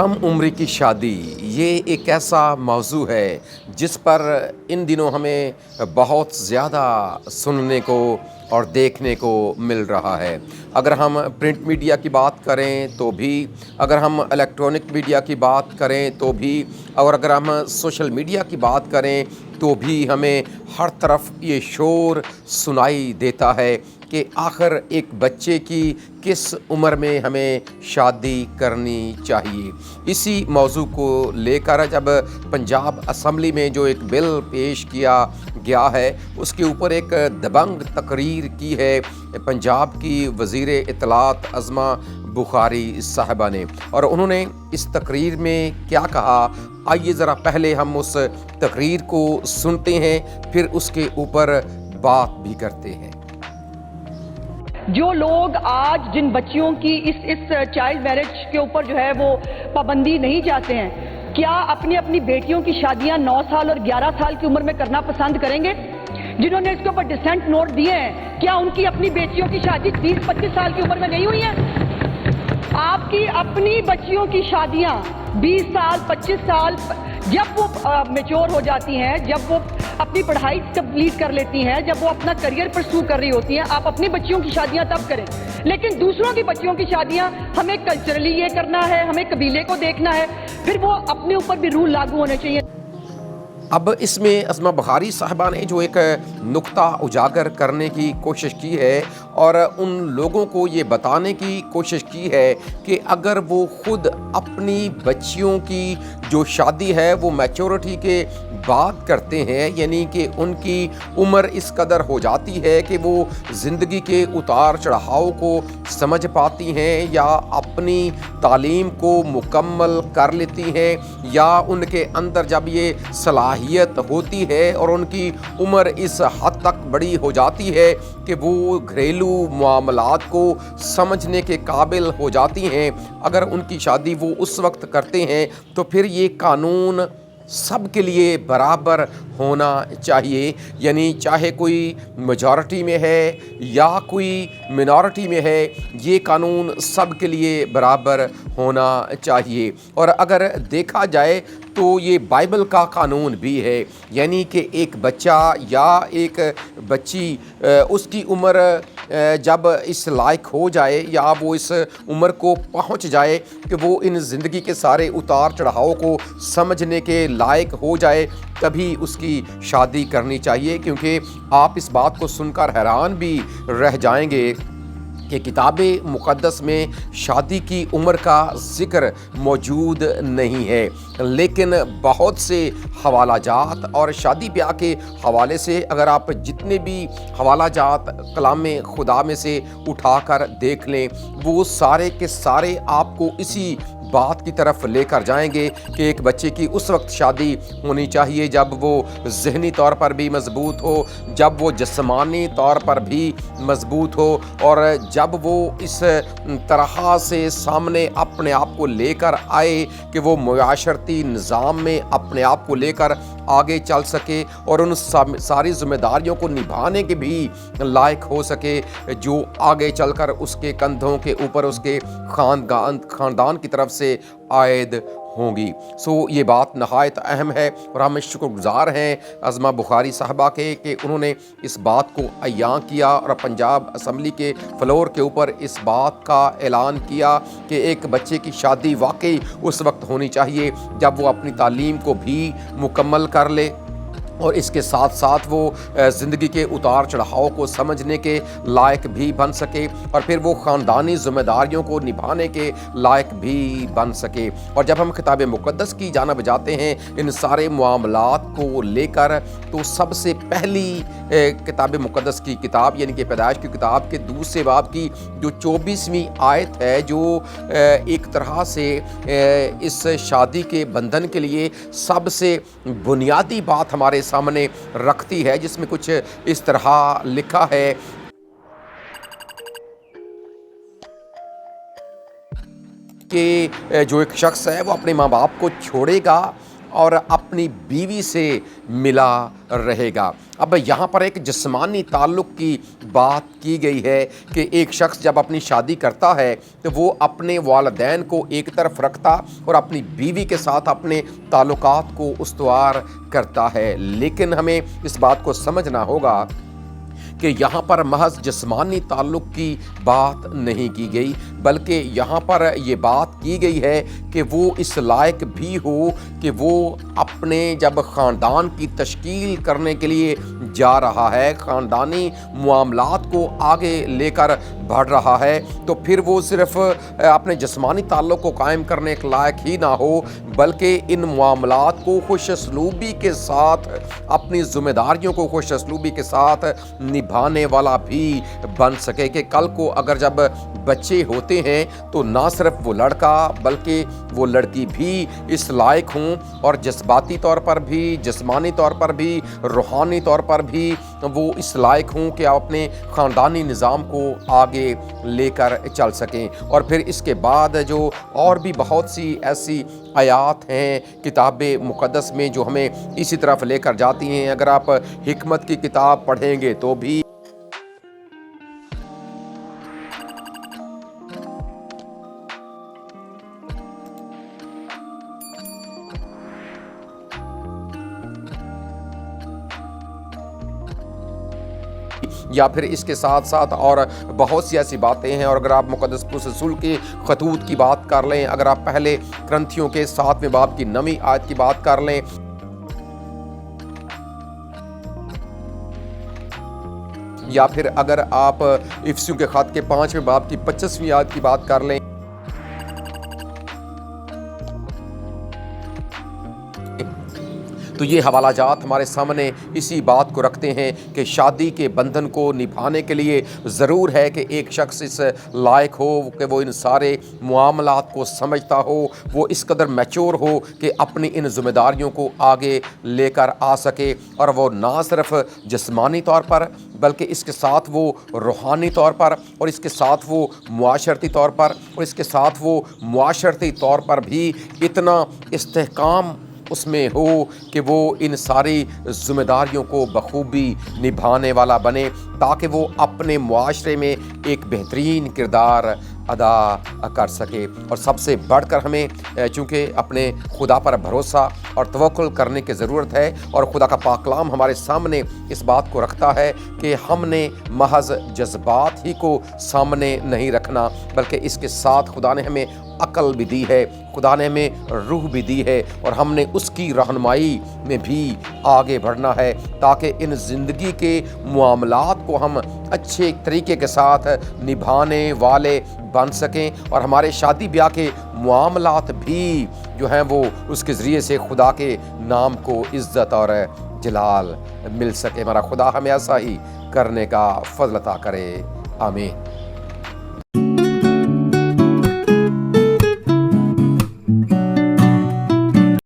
कम उम्र की शादी ये एक ऐसा मौजू है जिस पर इन दिनों हमें बहुत ज़्यादा सुनने को और देखने को मिल रहा है। अगर हम प्रिंट मीडिया की बात करें तो भी, अगर हम इलेक्ट्रॉनिक मीडिया की बात करें तो भी, और अगर हम सोशल मीडिया की बात करें तो भी हमें हर तरफ ये शोर सुनाई देता है कि आखिर एक बच्चे की किस उम्र में हमें शादी करनी चाहिए। इसी मौजू को लेकर जब पंजाब असम्बली में जो एक बिल पेश किया गया है उसके ऊपर एक दबंग तकरीर की है पंजाब की वज़ीर इत्तलात अज़मा बुखारी साहिबा ने, और उन्होंने इस तकरीर में क्या कहा, आइए ज़रा पहले हम उस तकरीर को सुनते हैं, फिर उसके ऊपर बात भी करते हैं। जो लोग आज जिन बच्चियों की इस चाइल्ड मैरिज के ऊपर जो है वो पाबंदी नहीं चाहते हैं, क्या अपनी अपनी बेटियों की शादियां 9 साल और 11 साल की उम्र में करना पसंद करेंगे? जिन्होंने इसके ऊपर डिसेंट नोट दिए हैं, क्या उनकी अपनी बेटियों की शादी 20-25 साल की उम्र में नहीं हुई है? आपकी अपनी बच्चियों की शादियां 20 साल 25 साल जब वो मैच्योर हो जाती हैं, जब वो अपनी पढ़ाई कंप्लीट कर लेती हैं, जब वो अपना करियर परस्यू कर रही होती हैं, आप अपनी बच्चियों की शादियां तब करें। लेकिन दूसरों की बच्चियों की शादियां हमें कल्चरली ये करना है, हमें कबीले को देखना है, फिर वो अपने ऊपर भी रूल लागू होने चाहिए। अब इसमें अज़मा बुखारी साहिबा ने जो एक नुक्ता उजागर करने की कोशिश की है और उन लोगों को ये बताने की कोशिश की है कि अगर वो खुद अपनी बच्चियों की जो शादी है वो मैच्योरिटी के बाद करते हैं, यानी कि उनकी उम्र इस कदर हो जाती है कि वो ज़िंदगी के उतार चढ़ाव को समझ पाती हैं या अपनी तालीम को मुकम्मल कर लेती हैं, या उनके अंदर जब ये सलाहियत होती है और उनकी उम्र इस हद तक बड़ी हो जाती है कि वो घरेलू मामलात को समझने के काबिल हो जाती हैं, अगर उनकी शादी वो उस वक्त करते हैं तो फिर ये कानून सब के लिए बराबर होना चाहिए। यानी चाहे कोई मेजॉरिटी में है या कोई मिनॉरिटी में है, ये कानून सब के लिए बराबर होना चाहिए। और अगर देखा जाए तो ये बाइबल का कानून भी है, यानी कि एक बच्चा या एक बच्ची उसकी उम्र जब इस लायक हो जाए या वो इस उम्र को पहुंच जाए कि वो इन ज़िंदगी के सारे उतार चढ़ाव को समझने के लायक हो जाए, तभी उसकी शादी करनी चाहिए। क्योंकि आप इस बात को सुनकर हैरान भी रह जाएंगे कि किताब मुक़द्दस में शादी की उम्र का ज़िक्र मौजूद नहीं है, लेकिन बहुत से हवाला जात और शादी ब्याह के हवाले से अगर आप जितने भी हवाला जात कलाम खुदा में से उठाकर देख लें, वो सारे के सारे आपको इसी बात की तरफ लेकर जाएंगे कि एक बच्चे की उस वक्त शादी होनी चाहिए जब वो ज़हनी तौर पर भी मज़बूत हो, जब वो जिस्मानी तौर पर भी मज़बूत हो, और जब वो इस तरह से सामने अपने आप को लेकर आए कि वो मुआशरती निज़ाम में अपने आप को लेकर आगे चल सके और उन सारी ज़िम्मेदारियों को निभाने के भी लायक हो सके जो आगे चलकर उसके कंधों के ऊपर उसके ख़ानदान की तरफ से आयद होंगी। सो ये बात नहायत अहम है और हम शुक्रगुज़ार हैं अज़मा बुखारी साहबा के कि उन्होंने इस बात को अयां किया और पंजाब असम्बली के फ्लोर के ऊपर इस बात का ऐलान किया कि एक बच्चे की शादी वाकई उस वक्त होनी चाहिए जब वो अपनी तालीम को भी मुकम्मल कर ले और इसके साथ साथ वो ज़िंदगी के उतार चढ़ाव को समझने के लायक भी बन सके और फिर वो ख़ानदानी ज़िम्मेदारियों को निभाने के लायक भी बन सके। और जब हम किताब मुक़द्दस की जानिब जाते हैं इन सारे मामलात को लेकर, तो सबसे पहली किताब मुक़द्दस की किताब यानी कि पैदाइश की किताब के दूसरे बाब की जो 24वीं आयत है, जो एक तरह से इस शादी के बंधन के लिए सबसे बुनियादी बात हमारे सामने रखती है, जिसमें कुछ इस तरह लिखा है कि जो एक शख्स है वो अपने माँ बाप को छोड़ेगा और अपनी बीवी से मिला रहेगा। اب یہاں پر ایک جسمانی تعلق کی بات کی گئی ہے کہ ایک شخص جب اپنی شادی کرتا ہے تو وہ اپنے والدین کو ایک طرف رکھتا اور اپنی بیوی کے ساتھ اپنے تعلقات کو استوار کرتا ہے، لیکن ہمیں اس بات کو سمجھنا ہوگا کہ یہاں پر محض جسمانی تعلق کی بات نہیں کی گئی، بلکہ یہاں پر یہ بات کی گئی ہے کہ وہ اس لائق بھی ہو کہ وہ اپنے جب خاندان کی تشکیل کرنے کے لیے جا رہا ہے، خاندانی معاملات کو آگے لے کر بڑھ رہا ہے، تو پھر وہ صرف اپنے جسمانی تعلق کو قائم کرنے کے لائق ہی نہ ہو، بلکہ ان معاملات کو خوش اسلوبی کے ساتھ، اپنی ذمہ داریوں کو خوش اسلوبی کے ساتھ نبھانے والا بھی بن سکے کہ کل کو اگر جب بچے ہوتے ہیں تو نہ صرف وہ لڑکا بلکہ وہ لڑکی بھی اس لائق ہوں اور جذباتی طور پر بھی، جسمانی طور پر بھی، روحانی طور پر بھی وہ اس لائق ہوں کہ اپنے خاندانی نظام کو آگے لے کر چل سکیں۔ اور پھر اس کے بعد جو اور بھی بہت سی ایسی آیات ہیں کتاب مقدس میں جو ہمیں اسی طرف لے کر جاتی ہیں۔ اگر آپ حکمت کی کتاب پڑھیں گے تو بھی یا پھر اس کے ساتھ ساتھ اور بہت سی ایسی باتیں ہیں۔ اور اگر آپ مقدس پولس رسول کے خطوط کی بات کر لیں، اگر آپ پہلے کرنتھیوں کے 7ویں باب کی 9ویں آیت کی بات کر لیں، یا پھر اگر آپ افسیوں کے خط کے 5ویں باب کی 25ویں آیت کی بات کر لیں، تو یہ حوالہ جات ہمارے سامنے اسی بات کو رکھتے ہیں کہ شادی کے بندھن کو نبھانے کے لیے ضرور ہے کہ ایک شخص اس لائق ہو کہ وہ ان سارے معاملات کو سمجھتا ہو، وہ اس قدر میچور ہو کہ اپنی ان ذمہ داریوں کو آگے لے کر آ سکے، اور وہ نہ صرف جسمانی طور پر بلکہ اس کے ساتھ وہ روحانی طور پر، اور اس کے ساتھ وہ معاشرتی طور پر، اور اس کے ساتھ وہ معاشرتی طور پر بھی اتنا استحکام اس میں ہو کہ وہ ان ساری ذمہ داریوں کو بخوبی نبھانے والا بنے، تاکہ وہ اپنے معاشرے میں ایک بہترین کردار ادا کر سکے۔ اور سب سے بڑھ کر ہمیں چونکہ اپنے خدا پر بھروسہ اور توکل کرنے کی ضرورت ہے، اور خدا کا پاک کلام ہمارے سامنے اس بات کو رکھتا ہے کہ ہم نے محض جذبات ہی کو سامنے نہیں رکھنا، بلکہ اس کے ساتھ خدا نے ہمیں عقل بھی دی ہے، خدا نے ہمیں روح بھی دی ہے، اور ہم نے اس کی رہنمائی میں بھی آگے بڑھنا ہے تاکہ ان زندگی کے معاملات کو ہم اچھے طریقے کے ساتھ نبھانے والے بن سکیں، اور ہمارے شادی بیاہ کے معاملات بھی جو ہیں وہ اس کے ذریعے سے خدا کے نام کو عزت اور جلال مل سکے۔ ہمارا خدا ہمیں ایسا ہی کرنے کا فضل عطا کرے، آمین۔